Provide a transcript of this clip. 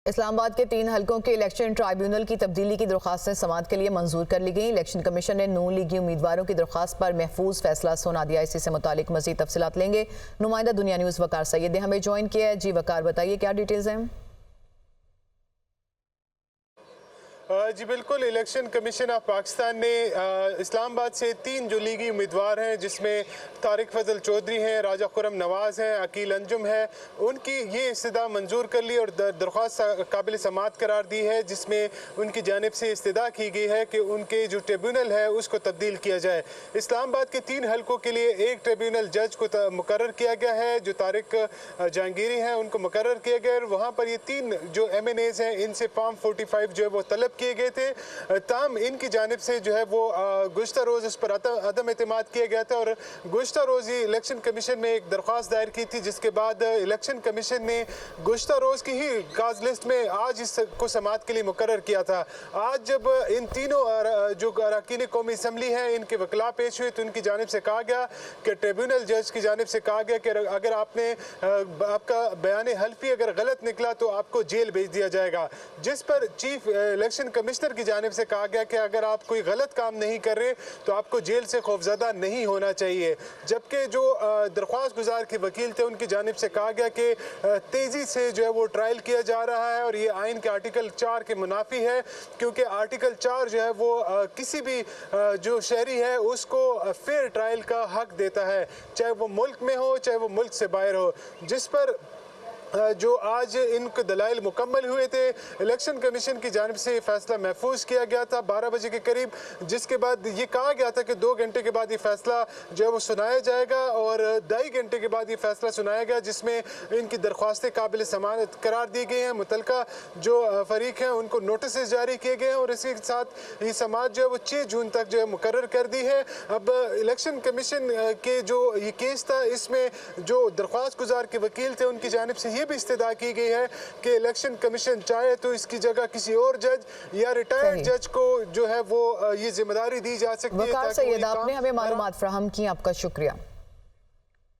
इस्लामाबाद के 3 हलकों के इलेक्शन ट्राइब्यूनल की तब्दीली की दरख्वास्तें समाअत के लिए मंजूर कर ली गई। इलेक्शन कमीशन ने नून लीगी उम्मीदवारों की दरख्वास्त पर महफूज फैसला सुना दिया। इसी से मुतालिक मजीद तफसीलात लेंगे। नुमाइंदा दुनिया न्यूज़ वकार सैयद ने हमें ज्वाइन किया है। जी वकार, बताइए क्या डिटेल्स हैं? जी बिल्कुल, इलेक्शन कमीशन ऑफ पाकिस्तान ने इस्लामाबाद से 3 जो लीगी उम्मीदवार हैं, जिसमें तारिक फजल चौधरी हैं, राजा खुरम नवाज़ हैं, अकील अंजुम है, उनकी ये इस्तदा मंजूर कर ली और दरख्वास्त काबिल समाअत करार दी है, जिसमें उनकी जानिब से इस्तदा की गई है कि उनके जो ट्रिब्यूनल है उसको तब्दील किया जाए। इस्लामाबाद के 3 हलकों के लिए एक ट्रिब्यूनल जज को मुकर्रर किया गया है, जो तारिक जहांगीरी हैं उनको मुकर्रर किया गया है। वहाँ पर ये 3 जो MNAs हैं, इनसे फॉर्म 45 जो है वो तलब किए गए थे। ताम इनकी जानिब से जो है वो गुज़श्ता रोज़ इस पर अदम एतमाद किया गया था और गुज़श्ता रोज़ ही इलेक्शन कमीशन में एक दरख्वास्त दायर की थी, जिसके बाद इलेक्शन कमीशन ने गुज़श्ता रोज़ की ही काज लिस्ट में आज इसको समाअत के लिए मुकर्रर किया था। आज जब इन तीनों जो अरकान कौमी असम्बली हैं, इनके वकला पेश हुए तो उनकी जानिब से कहा गया कि ट्रिब्यूनल जज की जानिब से कहा गया कि अगर आपने आपका बयान हल्फी अगर गलत निकला तो आपको जेल भेज दिया जाएगा, जिस पर चीफ इलेक्शन कमिश्नर की जानिब से कहा गया कि अगर आप कोई गलत काम नहीं कर रहे तो आपको जेल से खौफजदा नहीं होना चाहिए। जबकि जो दरख्वास्त गुजार के वकील थे, उनकी जानिब से कहा गया कि तेज़ी से जो है वो ट्रायल किया जा रहा है और ये आइन के आर्टिकल 4 के मुनाफी है, क्योंकि आर्टिकल 4 जो है वो किसी भी जो शहरी है उसको फेयर ट्रायल का हक देता है, चाहे वो मुल्क में हो चाहे वो मुल्क से बाहर हो। जिस पर जो आज इनके दलाइल मुकम्मल हुए थे, इलेक्शन कमीशन की जानिब से फैसला महफूज किया गया था 12 बजे के करीब, जिसके बाद ये कहा गया था कि 2 घंटे के बाद ये फैसला जो है वो सुनाया जाएगा और 2.5 घंटे के बाद ये फैसला सुनाया गया, जिसमें इनकी दरख्वास्तें काबिल समाअत करार दी गई हैं। मुतलका जो फरीक हैं उनको नोटिस जारी किए गए हैं और इसी के साथ ये समाअत जो है वो 6 जून तक जो है मुकर्रर कर दी है। अब इलेक्शन कमीशन के जो ये केस था, इसमें जो दरख्वास्त गुजार के वकील थे उनकी जानिब से ये भी इस्तदा की गई है कि इलेक्शन कमीशन चाहे तो इसकी जगह किसी और जज या रिटायर्ड जज को जो है वो ये जिम्मेदारी दी जा सकती है। वकार सैयद, आपने हमें मालूमात फराहम की, आपका शुक्रिया।